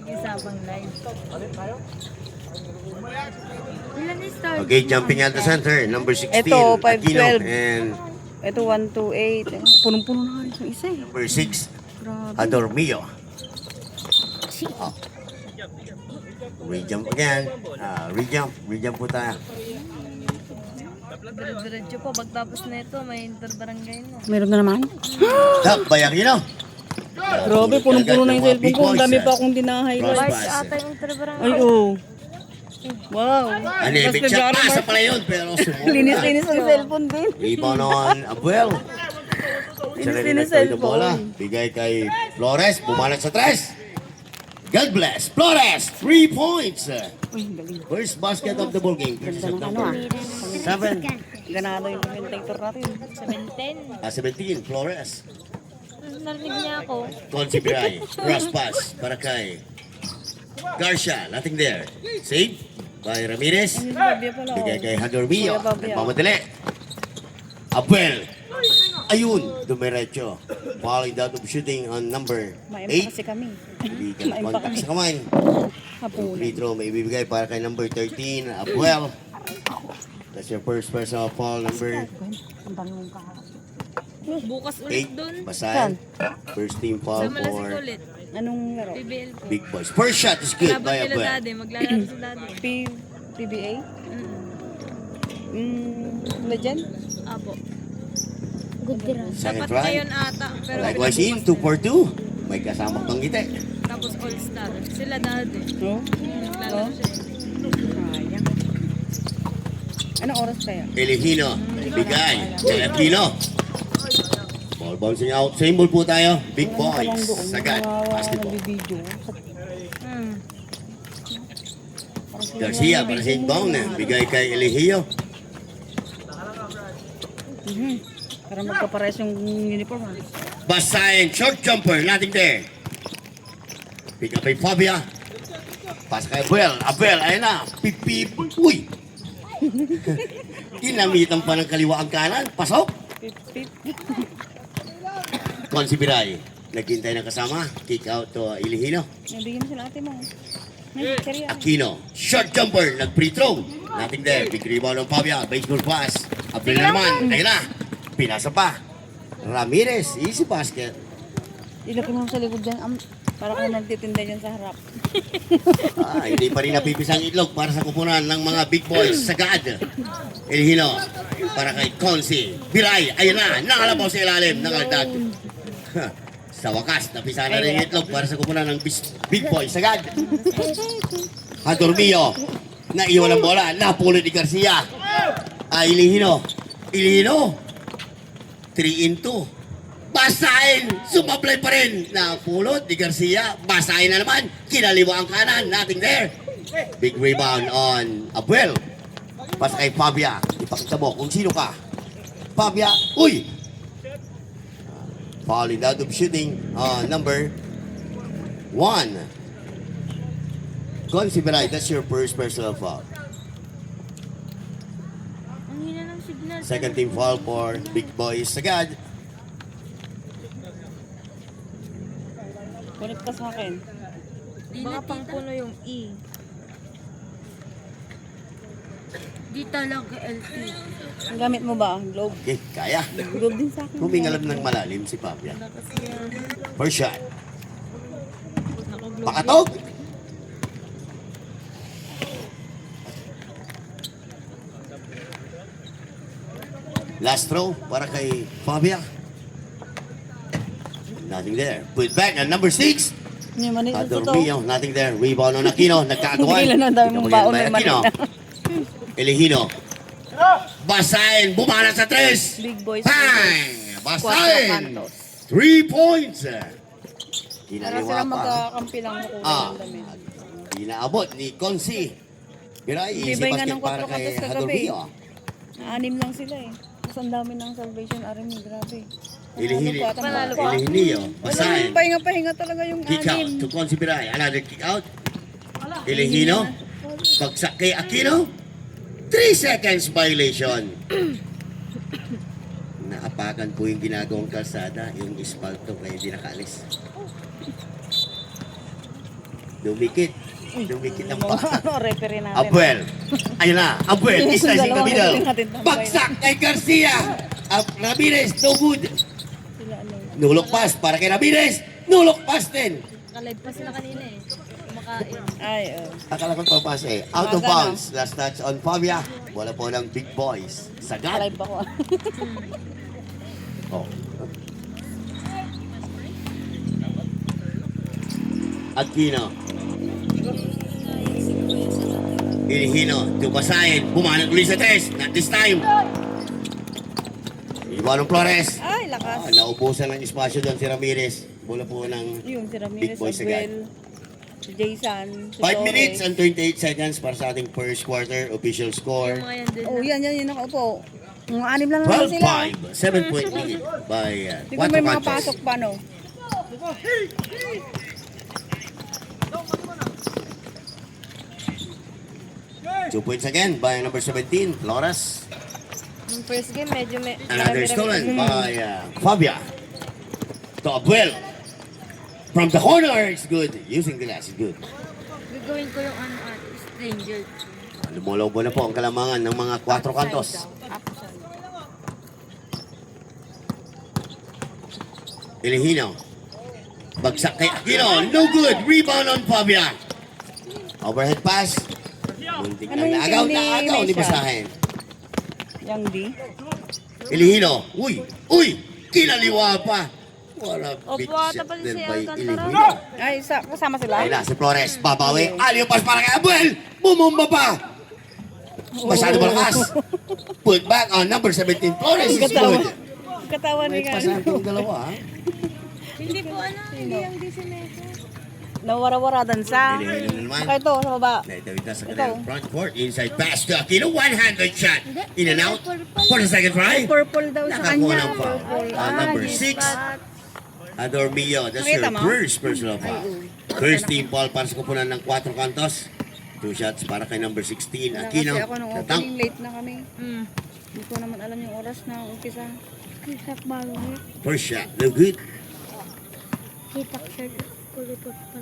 Isabang live. Ilan is start? Okay, jumping at the center, number 16, Ito, Aquino, 512. and Ito, 128. Punong-puno na nga yung isa eh. number 6, Grabe. Adormio. Oh. Re-jump again. Re-jump po tayo. Diretso po, pagtapos na ito, may interbarangay na. Meron na naman. Tap, by Aquino. Grabe, punong-puno na yung cellphone ko. Ang dami pa akong dinahighlight. Bars ata yung interbarangay. Ay, oo. Wow. Ano, big shot pa sa pala yun, pero sumuko na. Linis-linis ang cellphone din. Rebound on Abuel. Siya rin Linis-linis nagtawid ng cellphone. bola. Bigay kay Flores, bumalat sa tres. God bless. Flores, 3 points. Uy, galing. First basket of the ball game. Versus Ganda ng ano number ah. 7. Ganado yung commentator natin. 7-10. 17, Flores. Narinig niya ako. Consi Biray. Cross pass para kay Garcia. Nothing there. Save by Ramirez. Ay, Babia pala. Bigay Oh. kay Hadormio. Kuya Babia. Nagmamadali. Abuel. Ayun, dumiretso. Falling down of shooting on number Maimpa 8. kasi kami. Hindi ka Maimpa contact kami. sa kamay. Hapunan. Free throw may ibibigay para kay number 13, Abuel. That's your first personal foul, number Ang dami mong kaharap. Bukas ulit 8. dun. Basahan. First team foul Sa Malasik for ulit. Anong laro? PBL po. Big Boys. First shot is good Laban by nila Abuel. dati. Maglalaro sa dati. PBA? Mm. Legend? Apo. Second Dapat try. ngayon ata. Pero Likewise in, 2 for 2. May kasama pang ngiti. tapos all-star. Sila dati. No? Naglalaro siya. Sayang. Anong oras kaya? Elihino. Bigay. Kay Aquino. Ball bouncing out. Same ball po tayo. Big Boys. Sagad. Basketball. Nagbibideo. Hmm. Garcia para sa inbound. Bigay kay Elihio. Para magkapares yung uniform ha. Basahin. Short jumper. Nothing there. Pick up kay Fabia. Pass kay Abuel. Abuel. Ayun na. Pip pip. Uy. Ginamitan pa ng kaliwa ang kanan. Pasok. Pip, pip. Consi Biray. Naghintay ng kasama. Kick out to Ilihino. Nabigyan mo sila ate mo. Serya. Aquino. Short jumper. Nag-free throw. Nothing there. Big rebound ng Fabia. Baseball pass. Abuel na naman. Ayun na. Pinasa pa. Ramirez. Easy basket. Ilaki mo sa likod dyan. Para kung nagtitinda dyan sa harap. Hindi pa rin napipisang itlog para sa kupunan ng mga big boys. Sagad. Ilihino. Para kay Consi Biray. Ayun na. Nakalabaw sa ilalim. Nakaldag. Sa wakas, napisa na rin yung itlog para sa kupunan ng big boys. Sagad. Hadormio. Naiwan ang bola. Napulot ni Garcia. Ilihino. Ilihino. 3 in 2. Basahin! Sumablay pa rin. Napulot ni Garcia. Basahin na naman. Kinaliwa ang kanan. Nothing there. Big rebound on Abuel. Pasa kay Fabia. Ipakita mo kung sino ka. Fabia. Uy! Falling out of shooting. Number 1. Consi Biray, that's your first personal foul. Ang hina ng signal. Second team foul for Big Boys Sagad. Kulit ka sa akin. Baka pang puno yung E. Di talaga LT. Ang gamit mo ba? Globe. Okay, kaya. Globe din sa akin. Humingalap ng malalim si Fabia. Kasi First shot. nakaglove. Pakatog! Last throw para kay Fabia. Nothing there. Put back at number 6. Hindi man ito to. Adormio. Nothing there. Rebound on Aquino. Nagkagawan. Hindi lang ang dami mong baon by may Aquino. Manila. Elihino. Basahin. Bumana sa 3. Big boys. Bang! Cuatro Basahin. cantos. 3 points. Para Kinaliwa sila pa. magkakampi lang ko Ah. ng damit. Inaabot ni Consi. Biray, easy Tibay nga basket ng para 4 kay cantos kagabi. Hadormio. Anim lang sila eh. Tapos ang dami ng Salvation Army. Grabe. Ilihili. Panalo pa. Ilihili. Basahin. Walang pahinga-pahinga talaga yung Kick out anim. to Consi Biray. Another kick out. Ilihino. Bagsak kay Aquino. 3 seconds violation. Naapakan po yung ginagawang kalsada, yung espalto kaya hindi nakaalis. Dumikit. Dumikit ng bata. Ano, referee natin. Abuel. Ayun na. Abuel. Yung Slicing the dalawang middle. referee natin tambay. Bagsak kay Garcia. Ramirez. No good. Sila ano. Nulok pass para kay Ramirez. Nulok pass din. Nakalive pa sila kanina eh. Kumakain. Ay, Akala ko papas eh. Out of bounds. Last touch on Fabia. Wala po ng big boys. Sagat. Live ako. Oh. Aquino. Ilihino. Tubasahin. Bumanag ulit sa test. Not this time. Iwanong Flores. Ay, lakas. Naubusan ng espasyo doon si Ramirez. Bola po ng Yung si big Ramirez, boys Abuel, si Jason, si 5 Torres. minutes and 28 seconds para sa ating first quarter official score. Mga yan din. Oh, yan nakaupo. Mga anim lang naman sila. 12-5. 7-point lead by Hindi ko may mga Quatro pasok pa, no? Cantos. 2 points again by number 17, Flores. Yung first game, medyo may... Another stolen by Fabia. To Abuel. From the corner, it's good. Using the glass, it's good. Gagawin ko yung ano stranger. Lumulaw na po ang kalamangan ng mga Quatro Cantos. Ilihino. Bagsak kay Aquino. No good. Rebound on Fabia. Overhead pass. Muntik Ano na yung naagaw. team ni Naagaw ni Mesa? Basahin. Yang D. Ilihino. Uy! Kinaliwa pa. What a big Opo, shot tapos there si by Alcantara. Ilihino. Ay, kasama sila? Ayun na, si Flores. Babawi. Aliyo pass para kay Abuel. Bumumba pa. Masyado malakas. Put back on number 17. Flores is Katawa. good. Katawa ni May pass natin dalawa. Hindi po ano, hindi yung disinesa. Nawara-waradan sa... Ilihino naman. Saka ito, sa baba. Naitawid na sa kanilang front court. Inside pass to Aquino. One-handed shot. In and out. For the second try. Purple daw sa Nakakuha kanya. ng foul. Number 6. Adormillo. That's Nakita your mo? first personal foul. First team foul para sa kupunan ng Quatro Cantos. 2 shots para kay number 16. Wala Aquino. kasi ako nung Tatang. opening, late na kami. Hmm. Hindi ko naman alam yung oras na umpisa. Kitak bago eh. First shot. No good. Kitak shirt. Kulipot pa.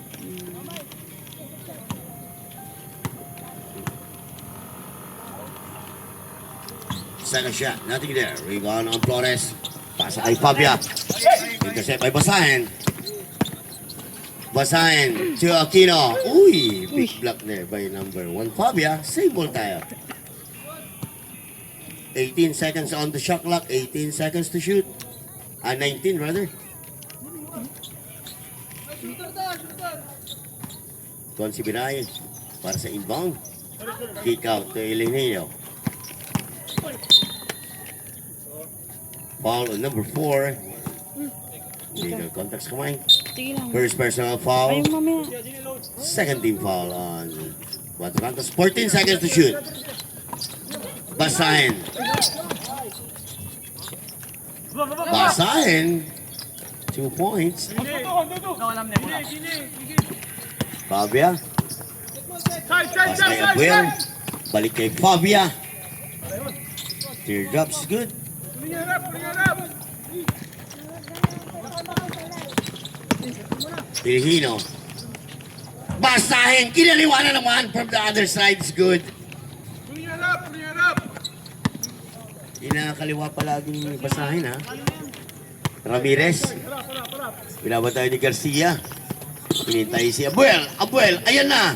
Second shot. Nothing there. Rebound on Flores. Pasa kay Fabia. Intercept by Basahin. Basahin to Aquino. Uy! Big block there by number 1. Fabia. Save ball tayo. 18 seconds on the shot clock. 18 seconds to shoot. 19 rather. Consi Binay para sa inbound. Kick out to Elineo. Foul on number 4. Legal contacts kamay. Sige lang. First personal foul. Ayun, mamaya. Second team foul on Quatro Cantos. 14 seconds to shoot. Basahin. Basahin. 2 points. Fabia. Pas kay Abuel. Balik kay Fabia. Teardrops good. Ilihino. Basahin. Kinaliwanan naman from the other side. It's good. Inakaliwa palaging Basahin ha. Ramirez. Binabatayo ni Garcia. Pinintay si Abuel. Abuel, ayan na.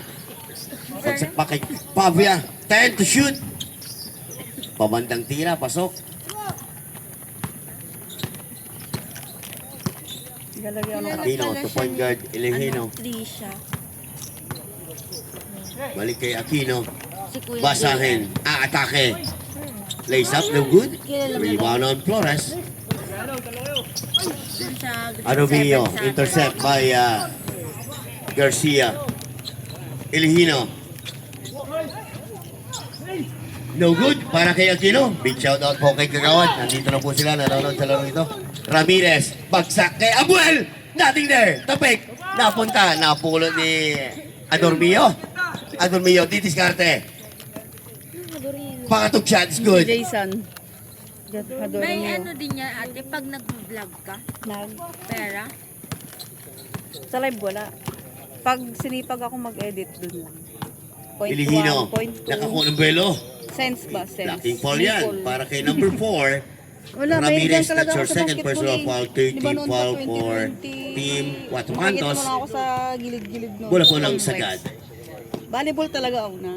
Pagsak pa kay Fabia. 10 to shoot. Pabandang tira, pasok. Galagyan ako. Aquino to point guard. Ilihino. Trisha. Balik kay Aquino. Si Kuya. Basahin. Atake. Lays up, no good. Rebound on Flores. Dun sa Arubio, 7 sa- intercept by Garcia. Ilihino. No good para kay Aquino. Big shout out po kay Kagawad. Nandito na po sila, nanonood sa laro ito. Ramirez, bagsak kay Abuel. Nothing there. Tapik. Napunta. Napulot ni Adormillo. Adormillo, ditiskarte. Pakatog shot is good. Jason. Hadoro May niyo. ano din yan ate, pag nag-vlog ka, Nag. pera. Sa live wala. Pag sinipag ako mag-edit dun lang. Point Ilihino. 1, point 2. Nakakuha ng belo. Sense ba? Sense. Lacking foul yan. Nipple. Para kay number 4. Wala, may Ramirez, ganyan talaga that's your ako sa second basketball personal eh. foul. Di ba 13 noon foul pa, for 2020? Team Cuatro Makikita Cantos. mo na ako sa gilid-gilid no. Bola po lang sagad. Volleyball talaga ako na.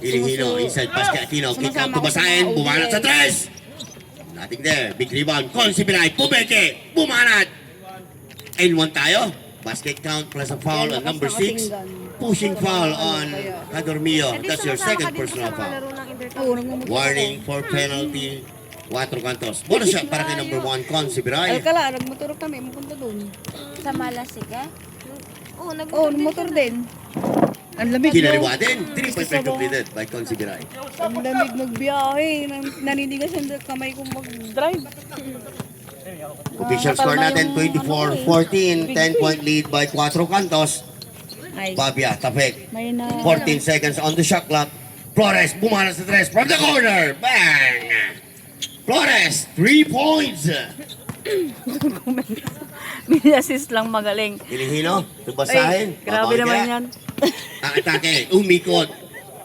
Ilihino, inside pass kay Aquino. Kick out Sumasama to ako sa Basahin. mga Bumanat sa ODL. tres. Nothing there. Big rebound. Consibiray. Pumeke. Bumanat. And 1 tayo. Basket count plus a foul on number 6. Pushing foul on Cadormio. That's your second personal foul. Oo, nagmumutok ako. Warning for penalty. Cuatro Cantos. Bonus shot para kay number 1, Consibiray. Alcala, nagmotor kami, mapunta doon. Sa Malasig eh? Oo, Oo, nagmotor din. Ang lamig Kinaliwa no? din. 3 points play completed by Consibiray. Ang lamig nagbiyahe. Naninigas yung kamay kong mag-drive. Official score natin 24-14. 10-point lead by Cuatro Cantos. Ay, Babia, Tapek. may na... 14 seconds on the shot clock. Flores, bumanas sa tres from the corner. Bang! Flores, 3 points. Min-assist lang magaling. Ilihino, tubasahin. Ay, grabe naman yan. Ang atake, umikot.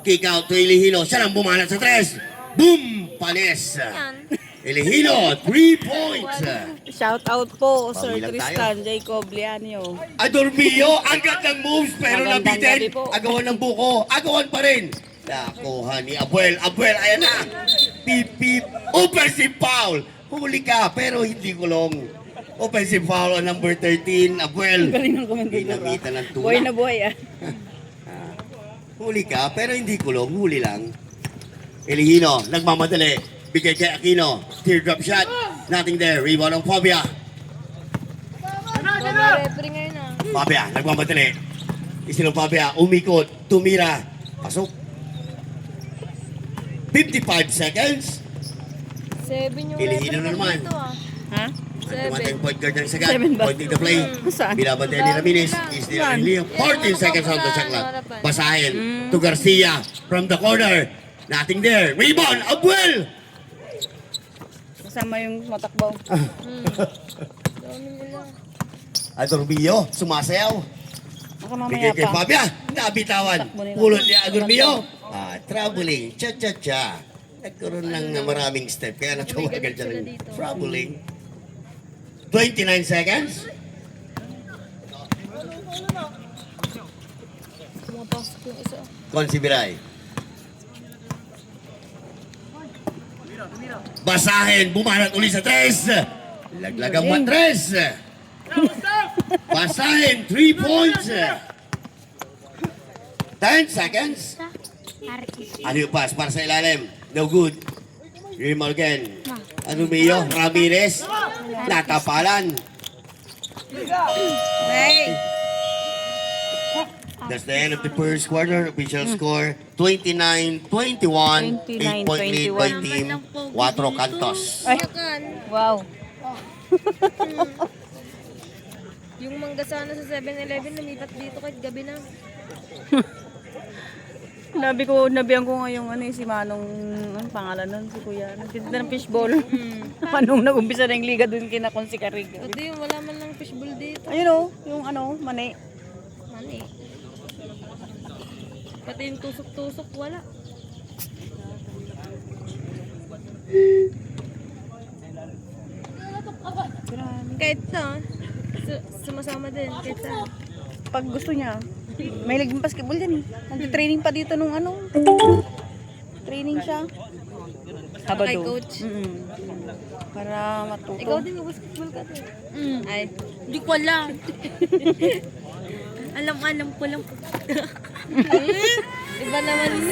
Kick out to Ilihino. Siya lang bumanas sa tres. Boom! Panes. Ilihino, 3 points. Shout out po, Sir Pabilang Tristan Jacob Lianio. Adormio, ang gandang moves pero Magandang nabitin. gabi po. Agawan ng buko. Agawan pa rin. Nakuha ni Abuel. Abuel, ayan na. Pip, pip. Offensive foul. Huli ka, pero hindi kulong. Offensive foul on number 13. Abuel. Galing ng komendador. Ginamitan ng tula. Buhay na buhay ah. Huli ka, pero hindi kulong. Huli lang. Elihino, nagmamadali. Bigay kay Aquino. Teardrop shot. Nothing there. Rebound ng Fabia. Referee ngayon ah. Fabia, nagmamadali. Isilong Fabia, umikot, tumira. Pasok. 55 seconds. 7 yung Ilihino na naman. dito ah. Ha? Tumatang point guard ng Sagat. 7 ba? Pointing the play. Saan? Binabantayan ni Ramirez. Is the only 14 seconds on the shot clock. Basahin to Garcia from the corner. Nothing there. Rebound, Abuel! Kasama yung matakbaw. Dami nila. Adorbio, sumasayaw. Baka mamaya Bigay kay pa. Fabia, nabitawan. Takbo nila. Pulot niya Adorbio. Traveling, cha-cha-cha. Nagkaroon ng maraming step, kaya natawagan siya ng traveling. 29 seconds. Pumapasok yung isa. Consibiray. Basahin, bumanat uli sa tres. Laglagang matres. Basahin, 3 points. 10 seconds. Ano yung pass para sa ilalim? No good. Dream again. Ano Mio? Ramirez. Natapalan. Hey! That's the end of the first quarter. Official score 29-21. 8-point lead by team Cuatro Cantos. Ay, wow. Yung mangga sana sa 7-Eleven, lumipat dito kahit gabi na. Nabihan ko nga yung ano, si Manong, ang pangalan nun, si Kuya. Nagtitinda ng fishball. Manong nag-umpisa na yung liga dun kina Konsi Karig. O di, wala man lang fishbowl dito. Ayun o, yung ano, mani. Mani. Pati yung tusok-tusok, wala. Kahit sa, sumasama din. Kahit sa, Pag gusto niya, may laging basketball din eh. Nag-training pa dito nung ano. Training siya. Sabado. kay coach. Para matuto. Ikaw din mag-basketball ka din. Ay, hindi ko alam. alam ko lang. Iba naman yun.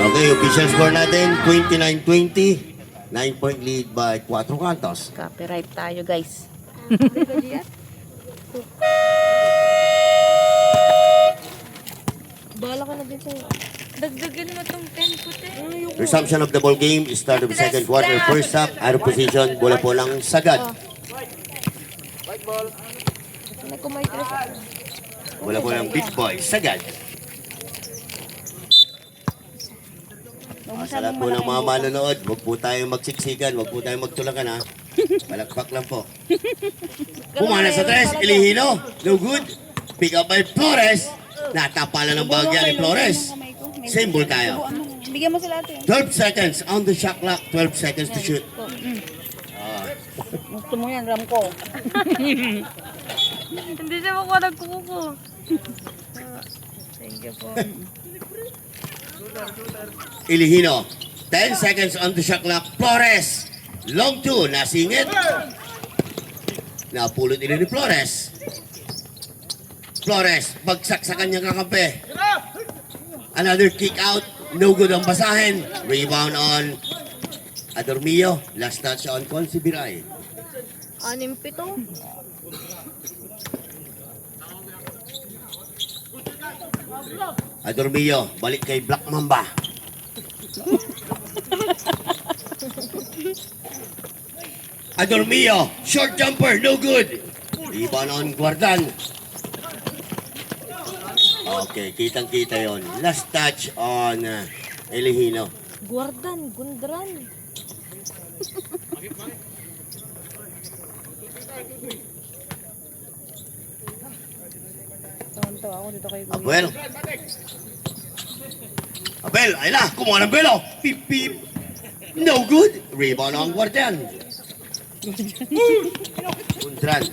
Okay, official score natin 29-20. 9-point lead by Cuatro Cantos. Copyright tayo guys. Bahala ka na din sa'yo. Dagdagan mo tong 10 puti. Resumption of the ball game. Start of the second quarter. First half, out of position. Bola po lang sagad. May kumay tres. Bola po lang big boy. Sagad. Sa lahat po ng mga manonood, huwag po tayong magsiksikan, huwag po tayong magtulakan ha. Palakpak lang po. Pumana sa tres, Elihino. No good. Pick up by Flores. Natapalan ng bagya ni Flores. Same ball tayo. Bigyan mo sila ate. 12 seconds on the shot clock. 12 seconds to shoot. Gusto mo yan, ram ko. Hindi siya makuha nagkuko. Thank you po. Elihino. 10 seconds on the shot clock. Flores. Long two. Nasingit. Napulot nila ni Flores. Flores. Bagsak sa kanyang kakampi. Another kick out. No good ang basahin. Rebound on Adormio. Last touch on Consibiray. 6-7. Adormio. Balik kay Black Mamba. Adormio. Short jumper. No good. Rebound on Guardan. Okay, kitang-kita yon. Last touch on Elihino. Guardan, Gundran. Tonto ako dito kay Kuya. Abel. Abel, ayun na. Kumuha ng belo. Pip, pip. No good. Rebound on Guardian. Untran.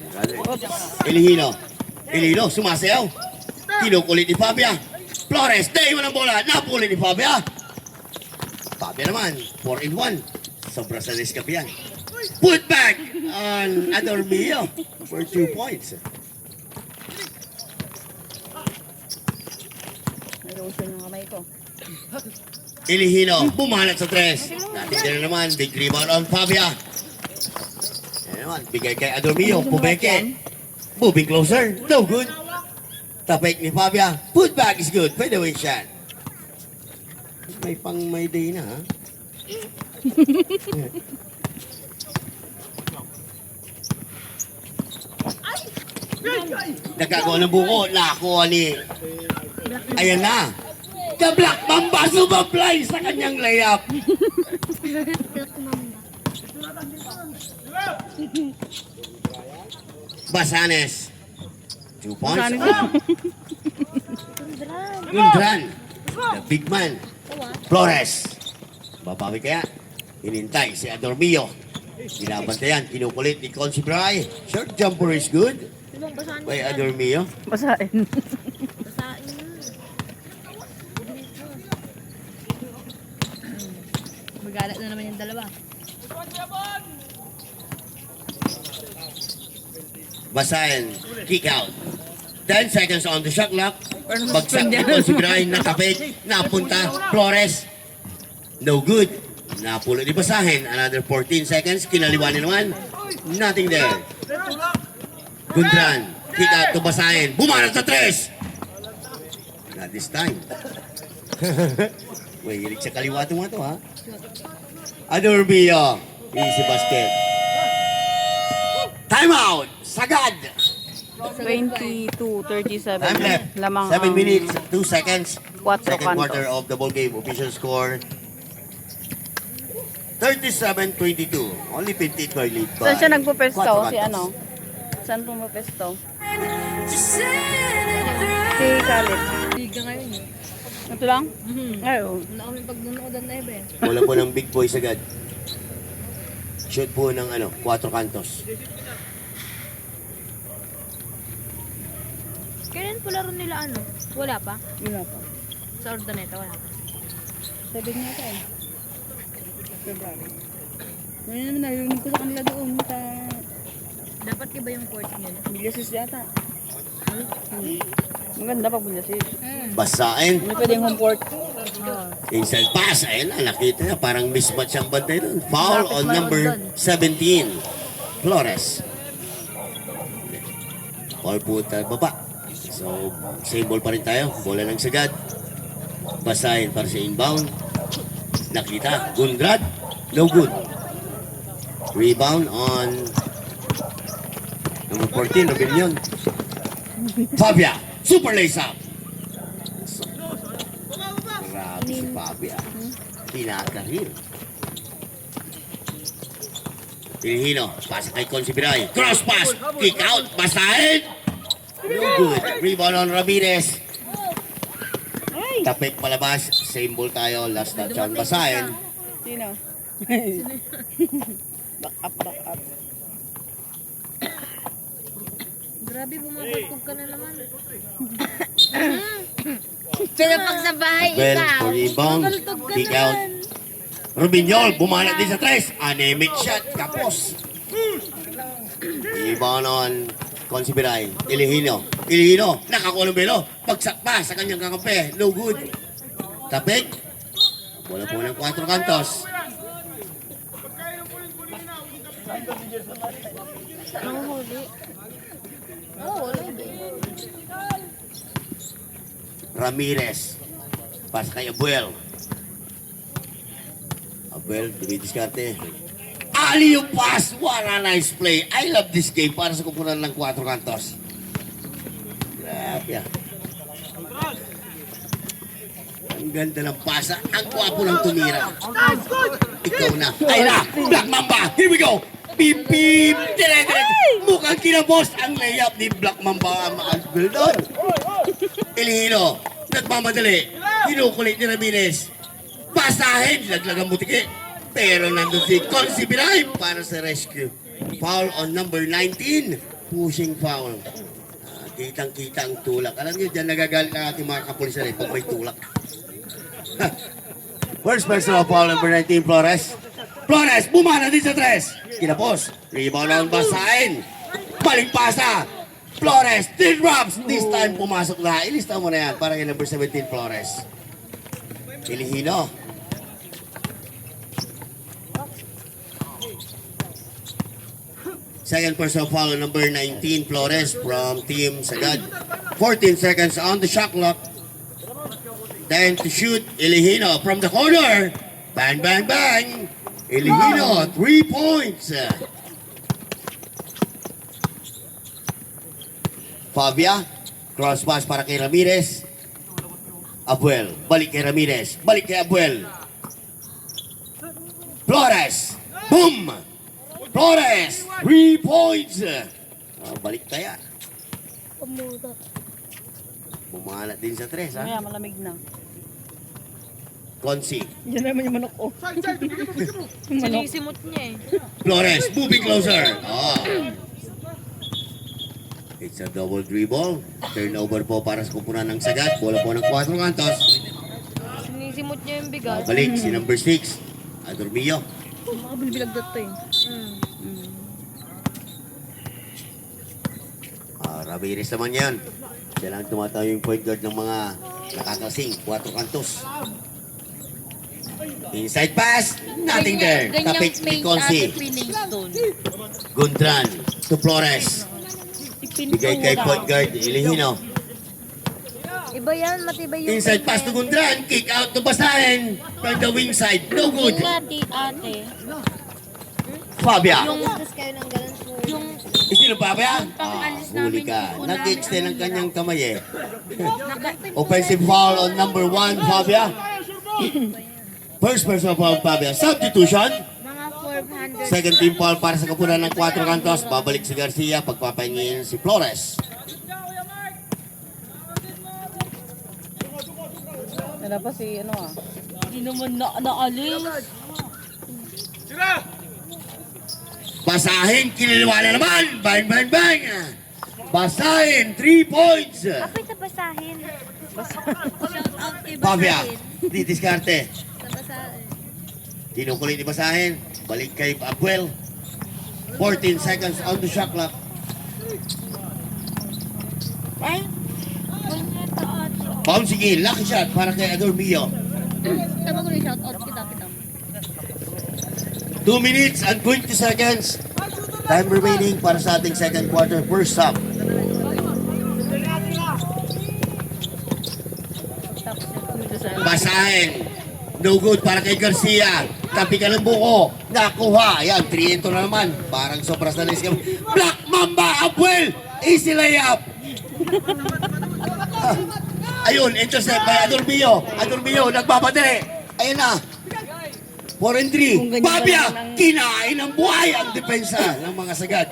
Elihino. Elihino, sumasayaw. Kinukulit ni Fabia. Flores, day mo ng bola. Napulit ni Fabia. Fabia naman. 4-in-1. Sobra sa diskapian. Put back on Adormio for 2 points. Naluson yung kamay ko. Elihino, bumanat sa tres. Natin din na naman, big rebound on Fabia. Yan naman, bigay kay Adormio, Pubeke. Moving closer, no good. Tapik ni Fabia, put back is good, pwede away shot. May pang may day na, ha? Nagkagawa ng buko, nakuha ni... Ayan na. The Black Mamba sumablay sa kanyang layup. Basanes. 2 points. Gundran. The big man. Flores. Babawi kaya. Hinintay si Adormio. Binabantayan. Kinukulit ni Consibray. Short jumper is good. Ibang basahan By Adormio. Basahin. Basahin na. Magalat na naman yung dalawa. Basahin. Kick out. 10 seconds on the shot clock. Bagsak ni Consibray. Natapik. Napunta. Flores. No good. Napulo ni Basahin. Another 14 seconds. Kinaliwanin naman. Nothing there. Gundran. Kick out to Basahin. Bumanat sa tres. Not this time. Uy, hilig sa kaliwa ito mga ito, ha? Adormio. Easy basket. Time out. Sagad. 22-37. Time left. Lamang 7 minutes, 2 seconds. Cuatro Second kantos. quarter of the ball game. Official score 37-22. Only 15 by lead. Saan siya nagpupesto? Cuatro Si kantos. ano? Saan pumapesto? Si Khalid. Liga ngayon eh. Ito lang? Ay, oh. Wala kami pagnunodan na iba eh. Wala po ng big boys agad. Shoot po ng 4 kantos. Kailan po laro nila ano? Wala pa? Wala pa. Sa Ordaneta wala pa. 7 yata eh. February. Ngayon naman narinig ko sa kanila doon sa Dapat iba yung court nila. Villasis yata. Maganda pag Villasis. Basain. Hindi pwedeng home court. Inside pass. Ayun na, nakita niya. Parang mismatch ang bantay doon. Foul Bakit on mayroon number doon? 17. Flores. Foul po tayo baba. So, same ball pa rin tayo. Bola lang sagad. Basahin para sa inbound. Nakita. Gundrad. No good. Rebound on number 14, Rebellion. Fabia. Super lace up. Grabe si Fabia. Pinakarir. Ilihino, pasa kay Consibiray. Cross pass, kick out, basahin. No good. Rebound on Ramirez. Tapik palabas, same ball tayo. Last na chance, basahin. Sino? Back up. Grabe, bumabagtog ka na naman. Pero pag sa bahay, Bell ikaw. for rebound, Magaltog ka kick out. naman. Rubinyol, bumanat din sa tres. Anemic shot, kapos. Rebound on Consibiray. Ilihino, nakakulong belo. Pagsak pa sa kanyang kakampi. No good. Tapik. Bola po ng 4 kantos. Huli. Ramirez. Pas kay Abuel. Abuel, dumidiskarte. Ali yung pass. What a nice play. I love this game para sa kupunan ng 4 kantos. Grabe ah. Ang ganda ng pasa. Ang gwapo ng tumira. Ikaw na. Ay na! Black Mamba! Here we go! Beep, beep! Dire-dire! Mukhang kinabos ang layup ni Black Mamba ang Asbel doon. Ilihino, nagmamadali. Kinukulit ni Ramirez. Basahin! Laglag ang butiki. Pero nandun si Consibiray para sa rescue. Foul on number 19. Pushing foul. Kitang-kita ang tulak. Alam niyo, dyan nagagalit ang ating mga kapulisan pag may tulak. First personal foul number 19, Flores. Flores, bumana din sa tres. Kinapos. Rebound on basahin. Baling pasa. Flores, still drops. This time pumasok na. Ilista mo na yan para kay number 17, Flores. Ilihino. Second personal foul on number 19, Flores from Team Sagad. 14 seconds on the shot clock. Then to shoot, Ilihino from the corner. Bang, bang, bang. Ilihino, 3 points. Fabia, cross pass para kay Ramirez. Abuel, balik kay Ramirez. Balik kay Abuel. Flores, boom! Flores, 3 points. Balik kaya. Bumalat din sa tres, ha? Kaya malamig na. Consi. Yan naman yung manok ko. Sinisimot niya eh. Flores, moving closer. It's a double dribble. Turnover po para sa kupunan ng Sagat. Bola po ng 4 kantos. Sinisimot niya yung bigas. Balik si number 6. Adormillo. Mga bilbilag dito eh. Ramirez naman yan. Siya lang tumatayo yung point guard ng mga nakakasing. 4 kantos. Inside pass. Nothing there. Tapik ni Consi. Gundran to Flores. Bigay kay point guard. Ilihino. Iba yan, matibay yung Inside pass to Gundran. Kick out to Basahin. From the wing side. No good. ate. Fabia. Yung kayo ng ganun po. Yung Sino Fabia? Huli ka. Nag-extend ang kanyang kamay eh. Offensive foul on number 1, Fabia. First personal foul, Fabia. Substitution. mga 400. Second team foul para sa kapunan ng 4 kantos. Babalik si Garcia. Pagpapahingin si Flores. Wala pa si ano ah. Hindi naman naalis. Basahin. Kiniliwala naman. Bang, bang, bang. Basahin. 3 points. Ako'y sa basahin. Shout out kay Fabia. basahin. Didiskarte. Sa basahin. Kinukulit ni Basahin. Balik kay Abuel. 14 seconds on the shot clock. Ay! Punyeta ate. Bouncing in. Lucky shot para kay Adormillo. Tama ko rin shout out kita. 2 minutes and 20 seconds. Time remaining para sa ating second quarter. First stop. Basahin. No good para kay Garcia. Tapi ka ng buko. Nakuha. Ayan, 3-2 na naman. Parang sobras na rin. Black Mamba, Abuel. Easy layup. Ayun, intercept by Adormillo. Adormillo, nagpapadali. Ayun na. 4 and 3. Kung ganyan ba Fabia, naman ang- kinain ng buhay ang depensa ng mga sagad.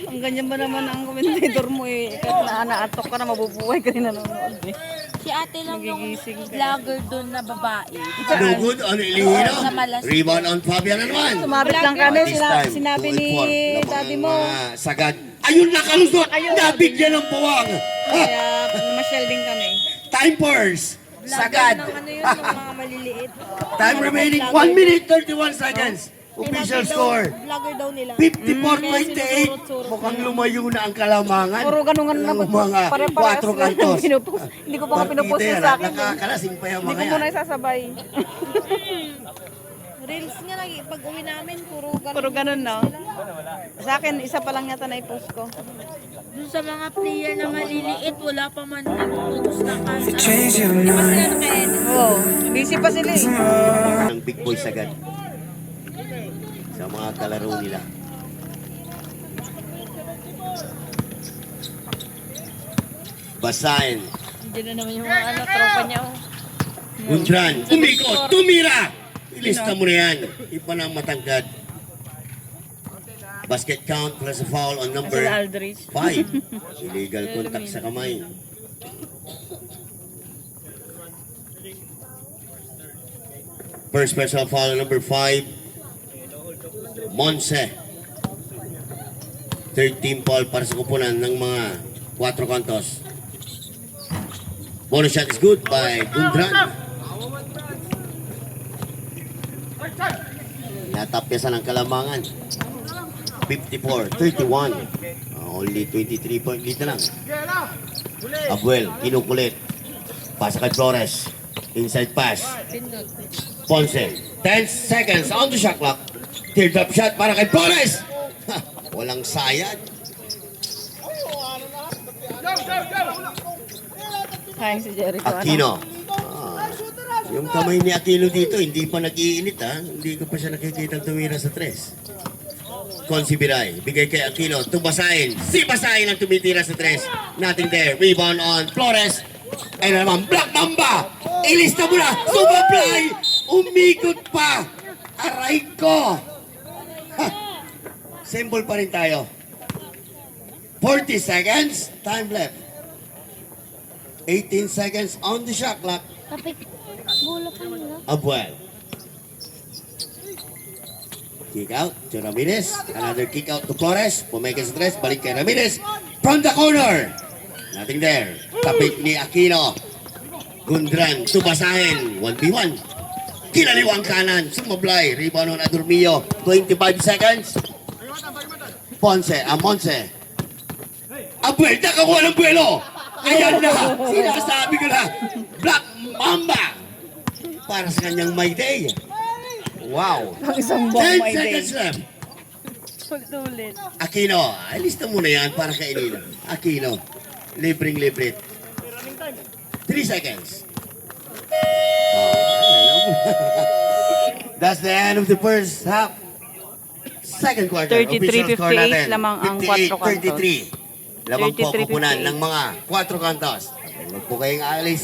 Ang ganyan ba naman ang commentator mo eh. Kahit naatok ka na, mabubuhay ka rin nanonood eh. Si ate lang yung Nagigising ka. vlogger doon na babae. No good on Ilihino. Sa malas. Rebound on Fabia na naman. Sumabit lang kami, This time, sinabi 2 and ni 4 ng daddy mga mo. sagad. Ayun, nakalusot. Ayun. Nabigyan ng buwang. Kaya namasyal din kami. Time first. Sagad. Ng ano yun, ng mga maliliit. Time remaining 1 minute 31 seconds. Official score. Vlogger daw nila. 54-28. Mukhang lumayo na ang kalamangan. Puro ganun nga ng naman. mga 4 kantos. Hindi ko pa nga pinupost yun sa akin. Nakakalasing pa yung Hindi mga ko muna yan. isasabay. Reels nga lagi, pag uwi namin, puro ganun. Puro ganun no. Sa akin, isa pa lang yata na i-post ko. Doon sa mga player na maliliit, wala pa man nag-post na kasa. Oo. Busy pa sila eh. Ng big boy sagad. Sa mga kalaro nila. Basahin. Hindi na naman yung mga ano, tropa niya. oh. Gundran, umikot, tumira! Ilista mo na yan. Iba na ang matangkad. Basket count plus a foul on number Sila Aldrich. 5. Illegal contact sa kamay. First personal foul on number 5. Monse. 13 foul para sa kupunan ng mga 4 kantos. Bonus shot is good by Gundran. Natapyasan ang kalamangan. 54-31. Only 23 point lead na lang. Abuel, kinukulit. Pasa kay Flores. Inside pass. Ponce. 10 seconds on the shot clock. Teardrop shot para kay Flores. Ha, walang sayad. Sayang si Jericho. Aquino. Yung kamay ni Aquino dito, hindi pa nag-iinit ha. Hindi ko pa siya nakikita tumira sa 3. Consi Biray, bigay kay Aquino, tubasahin. Si Basahin ang tumitira sa 3. Nothing there. Rebound on Flores. Ayun na naman, Black Mamba. Ilista mo na. Sumablay. Umikot pa. Aray ko. Ha. Symbol pa rin tayo. 40 seconds. Time left. 18 seconds on the shot clock. Kapit, bola pa nila. Abuel. Kick out to Ramirez. Another kick out to Flores. Pumekas sa 3. Balik kay Ramirez. From the corner. Nothing there. Kapit ni Aquino. Gundran. Tubasahin. 1v1. Kinaliwang kanan. Sumablay. Rebound on Adormillo. 25 seconds. Ponce. Monse. Abuel. Nakakuha ng buwelo. Ayan na. Sinasabi ko na. Black Mamba. Para sa kanyang May Day. Wow. Ang isang buong 10 may day. seconds left. Ulit. Aquino, alista mo na yan para kainin. Aquino, libreng-libre. 3 seconds. Oh, that's the end of the first half. Second quarter. 33-58 official score natin. lamang ang 4 kantos. 58-33. Lamang po 33-58. kupunan ng mga 4 kantos. Huwag po kayong alis.